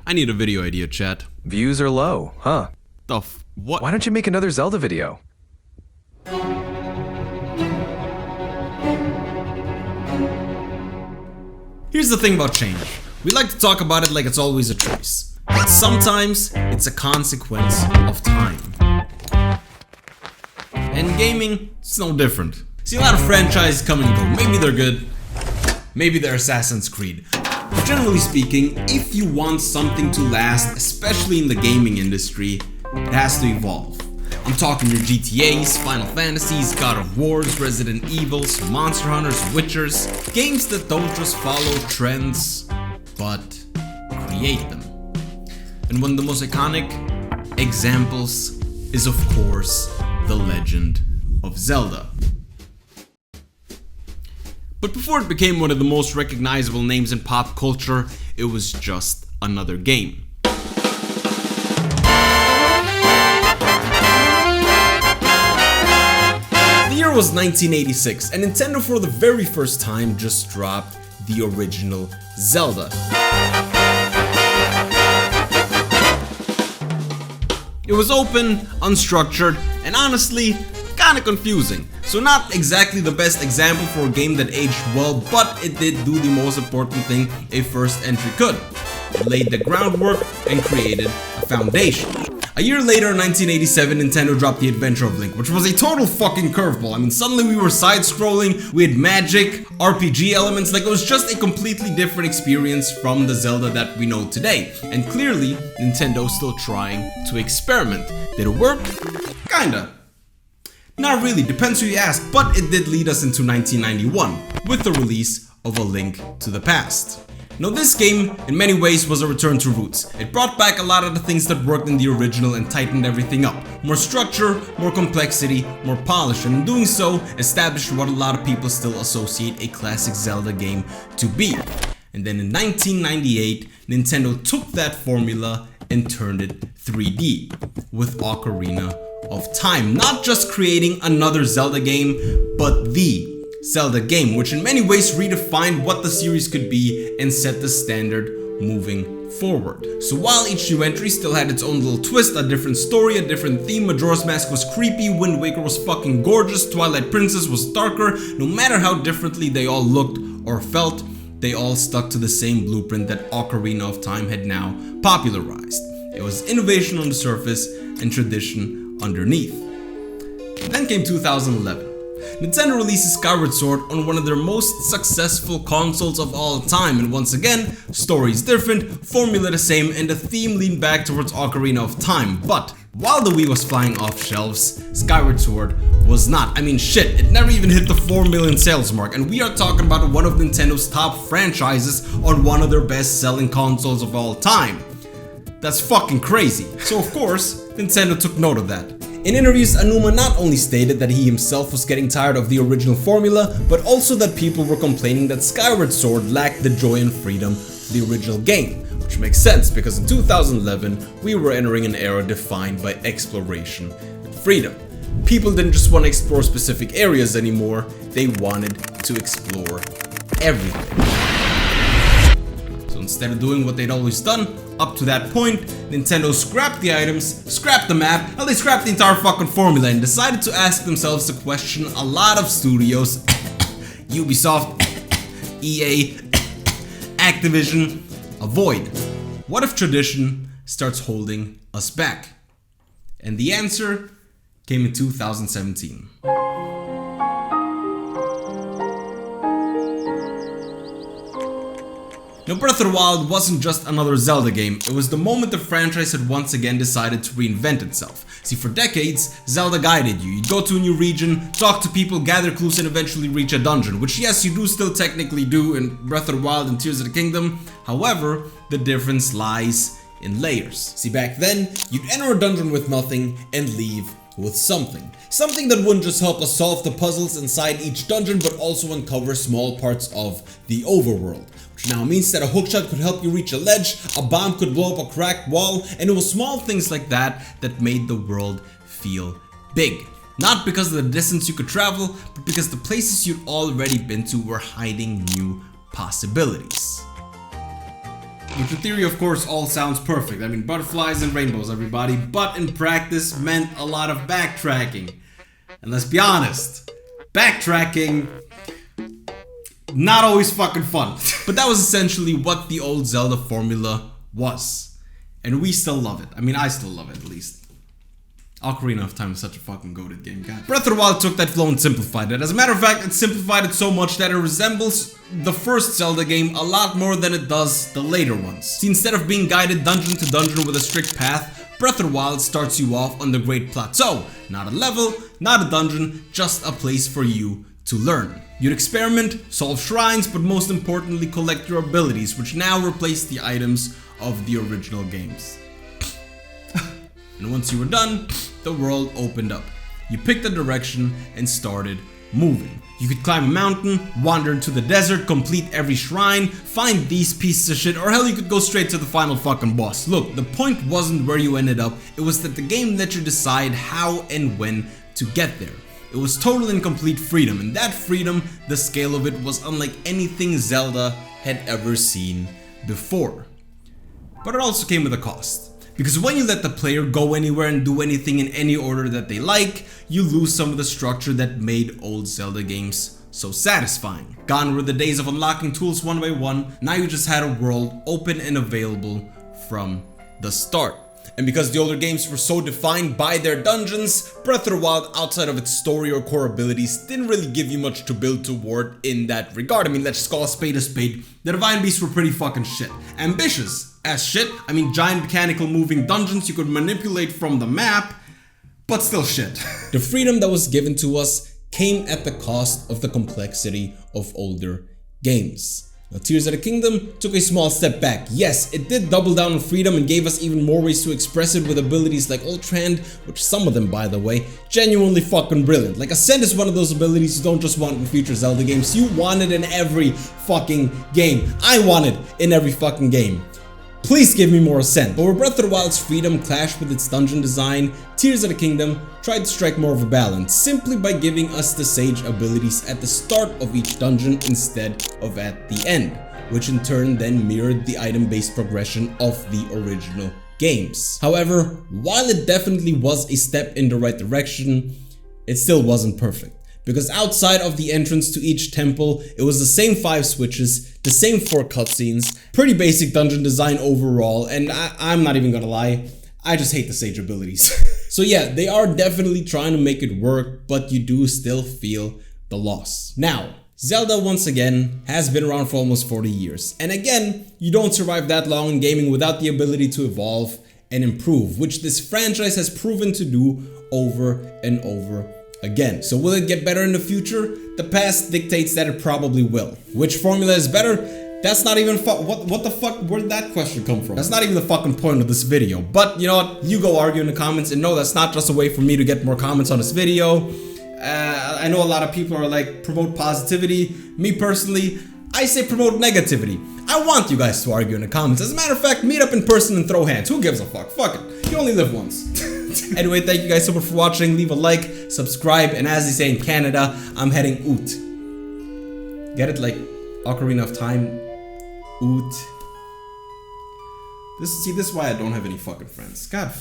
I need a video idea, chat. Views are low, huh? What? Why don't you make another Zelda video? Here's the thing about change. We like to talk about it like it's always a choice. But sometimes it's a consequence of time. And gaming, it's no different. See, a lot of franchises come and go. Maybe they're good. Maybe they're Assassin's Creed. But generally speaking, if you want something to last, especially in the gaming industry, it has to evolve. I'm talking your GTAs, Final Fantasies, God of Wars, Resident Evils, Monster Hunters, Witchers, games that don't just follow trends, but create them. And one of the most iconic examples is, of course, The Legend of Zelda. But before it became one of the most recognizable names in pop culture, it was just another game. The year was 1986, and Nintendo for the very first time just dropped the original Zelda. It was open, unstructured, and honestly, kinda confusing. So not exactly the best example for a game that aged well, but it did do the most important thing a first entry could. It laid the groundwork and created a foundation. A year later, in 1987, Nintendo dropped The Adventure of Link, which was a total fucking curveball. I mean, suddenly we were side-scrolling, we had magic, RPG elements, like it was just a completely different experience from the Zelda that we know today. And clearly, Nintendo's still trying to experiment. Did it work? Kinda. Not really, depends who you ask, but it did lead us into 1991, with the release of A Link to the Past. Now this game, in many ways, was a return to roots. It brought back a lot of the things that worked in the original and tightened everything up. More structure, more complexity, more polish, and in doing so, established what a lot of people still associate a classic Zelda game to be. And then in 1998, Nintendo took that formula and turned it 3D with Ocarina of Time. Not just creating another Zelda game, but the Zelda game, which in many ways redefined what the series could be and set the standard moving forward. So while each new entry still had its own little twist, a different story, a different theme, Majora's Mask was creepy, Wind Waker was fucking gorgeous, Twilight Princess was darker, no matter how differently they all looked or felt, they all stuck to the same blueprint that Ocarina of Time had now popularized. It was innovation on the surface and tradition underneath. And then came 2011. Nintendo releases Skyward Sword on one of their most successful consoles of all time, and once again, story's different, formula the same, and the theme leaned back towards Ocarina of Time. But while the Wii was flying off shelves, Skyward Sword was not. I mean shit, it never even hit the 4 million sales mark, and we are talking about one of Nintendo's top franchises on one of their best selling consoles of all time. That's fucking crazy. So of course, Nintendo took note of that. In interviews, Aonuma not only stated that he himself was getting tired of the original formula, but also that people were complaining that Skyward Sword lacked the joy and freedom of the original game, which makes sense because in 2011 we were entering an era defined by exploration and freedom. People didn't just want to explore specific areas anymore, they wanted to explore everything. So instead of doing what they'd always done, up to that point, Nintendo scrapped the items, scrapped the map, and they scrapped the entire fucking formula and decided to ask themselves the question a lot of studios, Ubisoft, EA, Activision, avoid. What if tradition starts holding us back? And the answer came in 2017. Now, Breath of the Wild wasn't just another Zelda game, it was the moment the franchise had once again decided to reinvent itself. See, for decades, Zelda guided you. You'd go to a new region, talk to people, gather clues, and eventually reach a dungeon, which yes, you do still technically do in Breath of the Wild and Tears of the Kingdom. However, the difference lies in layers. See, back then, you'd enter a dungeon with nothing and leave with something. Something that wouldn't just help us solve the puzzles inside each dungeon, but also uncover small parts of the overworld. Which now means that a hookshot could help you reach a ledge, a bomb could blow up a cracked wall, and it was small things like that that made the world feel big. Not because of the distance you could travel, but because the places you'd already been to were hiding new possibilities. Which in theory, of course, all sounds perfect. I mean, butterflies and rainbows, everybody. But in practice meant a lot of backtracking. And let's be honest, backtracking, not always fucking fun. But that was essentially what the old Zelda formula was. And we still love it. I mean, I still love it, at least. Ocarina of Time is such a fucking goated game, God. Breath of the Wild took that flow and simplified it. As a matter of fact, it simplified it so much that it resembles the first Zelda game a lot more than it does the later ones. See, instead of being guided dungeon to dungeon with a strict path, Breath of the Wild starts you off on the Great Plateau. Not a level, not a dungeon, just a place for you to learn. You'd experiment, solve shrines, but most importantly collect your abilities, which now replace the items of the original games. And once you were done, the world opened up. You picked a direction and started moving. You could climb a mountain, wander into the desert, complete every shrine, find these pieces of shit, or hell, you could go straight to the final fucking boss. Look, the point wasn't where you ended up, it was that the game let you decide how and when to get there. It was total and complete freedom, and that freedom, the scale of it was unlike anything Zelda had ever seen before. But it also came with a cost. Because when you let the player go anywhere and do anything in any order that they like, you lose some of the structure that made old Zelda games so satisfying. Gone were the days of unlocking tools one by one, now you just had a world open and available from the start. And because the older games were so defined by their dungeons, Breath of the Wild, outside of its story or core abilities, didn't really give you much to build toward in that regard. I mean, let's just call a spade a spade. The Divine Beasts were pretty fucking shit. Ambitious as shit. I mean, giant mechanical moving dungeons you could manipulate from the map, but still shit. The freedom that was given to us came at the cost of the complexity of older games. Now, Tears of the Kingdom took a small step back. Yes, it did double down on freedom and gave us even more ways to express it with abilities like Ultra Hand, which some of them, by the way, genuinely fucking brilliant. Like, Ascend is one of those abilities you don't just want in future Zelda games, you want it in every fucking game. I want it in every fucking game. Please give me more Ascent. But where Breath of the Wild's freedom clashed with its dungeon design, Tears of the Kingdom tried to strike more of a balance, simply by giving us the Sage abilities at the start of each dungeon instead of at the end, which in turn then mirrored the item-based progression of the original games. However, while it definitely was a step in the right direction, it still wasn't perfect. Because outside of the entrance to each temple, it was the same 5 switches, the same 4 cutscenes, pretty basic dungeon design overall, and I'm not even gonna lie, I just hate the Sage abilities. So yeah, they are definitely trying to make it work, but you do still feel the loss. Now, Zelda once again has been around for almost 40 years, and again, you don't survive that long in gaming without the ability to evolve and improve, which this franchise has proven to do over and over again. So will it get better in the future? The past dictates that it probably will. Which formula is better? That's not even what the fuck, where did that question come from? That's not even the fucking point of this video. But you know what, you go argue in the comments, and no, that's not just a way for me to get more comments on this video. I know a lot of people are like, promote positivity. Me personally, I say promote negativity. I want you guys to argue in the comments. As a matter of fact, meet up in person and throw hands. Who gives a fuck? Fuck it. You only live once. Anyway, thank you guys so much for watching. Leave a like, subscribe, and as they say in Canada, I'm heading out. Get it? Like Ocarina of Time. Out. This is why I don't have any fucking friends. God.